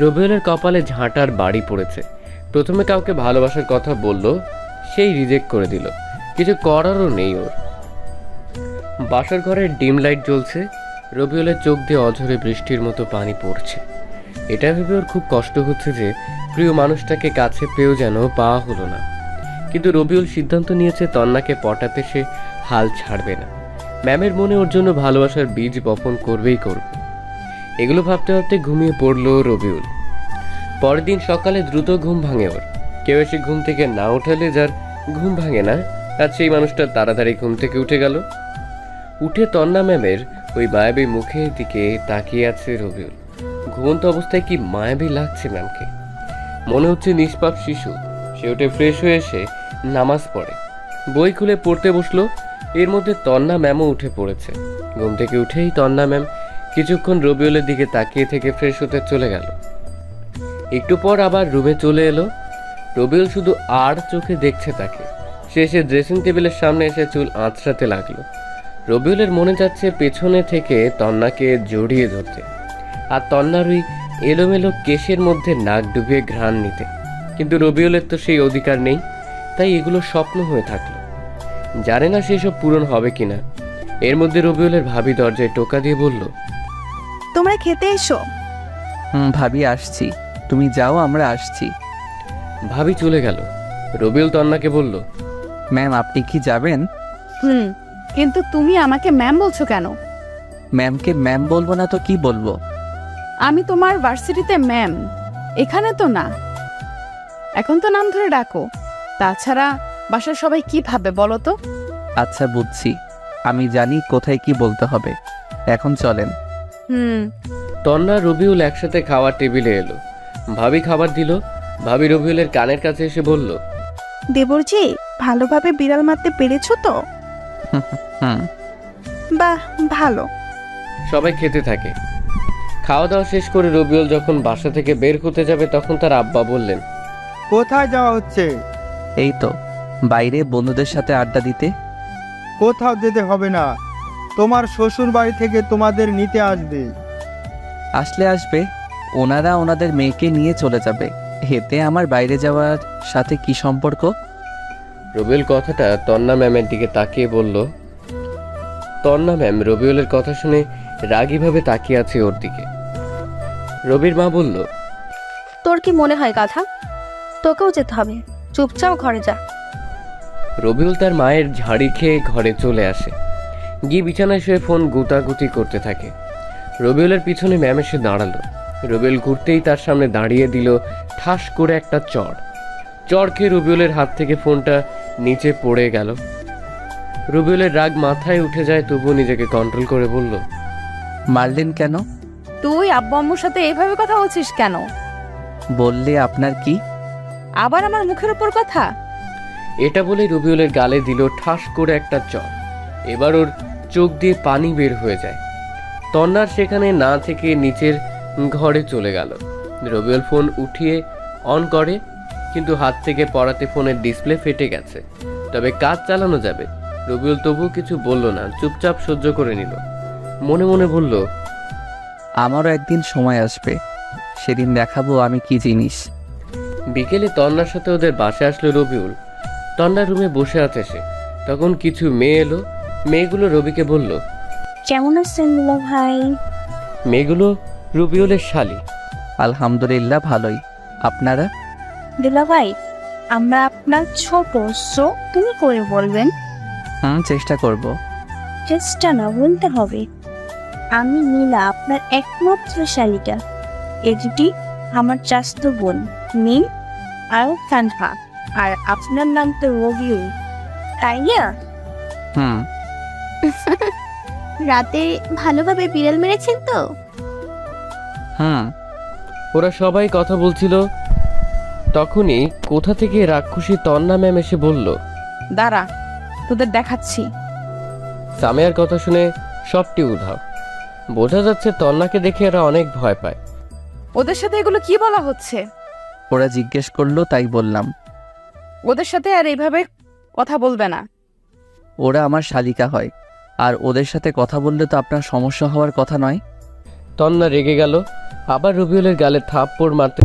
রবিউলের কপালে ঝাঁটার বাড়ি পড়েছে। প্রথমে কাউকে ভালোবাসার কথা বলল, সেই রিজেক্ট করে দিল। কিছু করারও নেই ওর। বাসার ঘরে ডিম লাইট জ্বলছে, রবিউলের চোখ দিয়ে অঝরে বৃষ্টির মতো পানি পড়ছে। এটা ভেবে ওর খুব কষ্ট হচ্ছে যে প্রিয় মানুষটাকে কাছে পেয়েও যেন পাওয়া হলো না। কিন্তু রবিউল সিদ্ধান্ত নিয়েছে তন্নাকে পটাতে সে হাল ছাড়বে না। ম্যামের মনে ওর জন্য ভালোবাসার বীজ বপন করবেই করবে। এগুলো ভাবতে ভাবতে ঘুমিয়ে পড়ল রবিউল। পরের দিন সকালে দ্রুত ঘুম ভাঙে ওর। কেউ এসে ঘুম থেকে না উঠালে যার ঘুম ভাঙে না, আজ সেই মানুষটা তাড়াতাড়ি ঘুম থেকে উঠে গেল। উঠে তন্না ম্যামের ওই মায়াবী মুখের দিকে তাকিয়ে আছে রবিউল। ঘুমন্ত অবস্থায় কি মায়াবী লাগছে ম্যামকে, মনে হচ্ছে নিষ্পাপ শিশু। সে উঠে ফ্রেশ হয়ে এসে নামাজ পড়ে, বই খুলে পড়তে বসলো। এর মধ্যে তন্না ম্যামও উঠে পড়েছে। ঘুম থেকে উঠেই তন্না ম্যাম কিছুক্ষণ রবিউলের দিকে তাকিয়ে থেকে ফ্রেশ হতে চলে গেল। একটু পর আবার রুমে চলে এলো। রবিউল শুধু আর চোখে দেখছে তাকে। সে এসে ড্রেসিং টেবিলের সামনে এসে চুল আঁচড়াতে লাগলো। রবিউলের মনে যাচ্ছে পেছনে থেকে তন্নাকে জড়িয়ে ধরতে, আর তন্নার ওই এলোমেলো কেশের মধ্যে নাক ডুবিয়ে ঘ্রাণ নিতে। কিন্তু রবিউলের তো সেই অধিকার নেই, তাই এগুলো স্বপ্ন হয়ে থাকলো। জানে না সেসব পূরণ হবে কিনা। এর মধ্যে রবিউলের ভাবি দরজায় টোকা দিয়ে বলল, তোমরা খেতে এসো। ভাবি আসছি, তুমি যাও, আমরা আসছি। ভাবি চলে গেল। রবিউল তন্নাকে বলল, ম্যাম আপনি কি যাবেন? কিন্তু তুমি আমাকে ম্যাম বলছো কেন? ম্যামকে ম্যাম বলবো না তো কি বলবো? আমি তোমার ভার্সিটিতে ম্যাম, এখানে তো না। এখন তো নাম ধরে ডাকো। তাছাড়া বাসার সবাই কি ভাবে বলো তো? আচ্ছা বুঝছি, আমি জানি কোথায় কি বলতে হবে। এখন চলেন। তন্না রবিউল একসাথে খাওয়ার টেবিলে এলো। ভাবি খাবার দিল। ভাবি রবিউলের কানের কাছে এসে বলল, দেবরজি, ভালোভাবে বিড়াল মারতে পেরেছো তো? হুম। বাহ, ভালো। সবাই খেতে থাকে। খাওয়া দাওয়া শেষ করে রবিউল যখন বাসা থেকে বের হতে যাবে তখন তার আব্বা বললেন, কোথায় যাওয়া হচ্ছে? এই তো বাইরে বন্ধুদের সাথে আড্ডা দিতে। কোথাও যেতে হবে না, তোমার শ্বশুর বাড়ি থেকে তোমাদের নিতে আসবে। আসলে আসবে, ওনারা ওনাদের মেয়েকে নিয়ে চলে যাবে। এতে আমার বাইরে যাওয়ার সাথে কি সম্পর্ক? রবিউল কথাটা তন্না ম্যামের দিকে তাকিয়ে বলল। তন্না ম্যাম রবিউলের কথা শুনে রাগীভাবে তাকিয়ে আছে ওর দিকে। রবির মা বলল, তোর কি মনে হয় গাধা? তোকেও যেতে হবে, চুপচাপ ঘরে যা। রবিউল তার মায়ের ঝাড়ি খেয়ে ঘরে চলে আসে। গিয়ে বিছানায় শুয়ে ফোন গুতাগুতি করতে থাকে। রবিউলের পিছনে ম্যাম এসে দাঁড়ালো। রবিউল ঘুরতেই তার সামনে দাঁড়িয়ে দিল ঠাস করে একটা চড় খেয়ে রবিউলের হাত থেকে ফোনটা নিচে পড়ে গেল। রবিউলের রাগ মাথায় উঠে যায়, তবুও নিজেকে কন্ট্রোল করে বলল, মারলেন কেন? তুই আব্বু আম্মুর সাথে এইভাবে কথা বলছিস কেন? বললে আপনার কি? আবার আমার মুখের উপর কথা? এটা বলে রবিউলের গালে দিল ঠাস করে একটা চড়। এবার ওর চোখ দিয়ে পানি বের হয়ে যায়। তন্নার সেখানে না থেকে নিচের ঘরে চলে গেল। রবিউল ফোন উঠিয়ে অন করে, কিন্তু হাত থেকে পড়াতে ফোনের ডিসপ্লে ফেটে গেছে। তবে কাজ চালানো যাবে। রবিউল তবুও কিছু বলল না, চুপচাপ সহ্য করে নিল। মনে মনে বলল, আমারও একদিন সময় আসবে, সেদিন দেখাবো আমি কি জিনিস। বিকেলে তন্নার সাথে ওদের বাসে আসলো রবিউল। তন্নার রুমে বসে আছে সে। তখন কিছু মেয়ে এলো। মেয়েগুলো রবিকে বলল, কেমন আছেন দুলা ভাই? মেয়েগুলো রবিউলের শালি। আলহামদুলিল্লাহ ভালোই, আপনারা? দুলা ভাই, আমরা আপনার ছোট, সো তুমি করে বলবেন। চেষ্টা করব। চেষ্টা না, বলতে হবে। আমি নীলা, আপনার একমাত্র শালিকা। এটি আমার চাস্ত বোন নীল আর কানহা। আর আপনার নাম তো রবিউল, তাই না? হুম। রাতে ভালোভাবে বিড়াল মেরেছেন তো? হুম। ওরা সবাই কথা বলছিল। তখনই কোথা থেকে রাক্ষসী তন্না ম্যাম এসে বলল, দাঁড়া, তোদের দেখাচ্ছি। সামিয়ার কথা শুনে সবটি উধাও। বোঝা যাচ্ছে তন্নাকে দেখে এরা অনেক ভয় পায়। ওদের সাথে এগুলো কি বলা হচ্ছে? ওরা জিজ্ঞেস করলো তাই বললাম। ওদের সাথে আর এইভাবে কথা বলবে না। ওরা আমার শালিকা হয়, আর ওদের সাথে কথা বললে তো আপনার সমস্যা হওয়ার কথা নয়। তন্না রেগে গেল, আবার রবিউলের গালে থাপ্পড় মারতে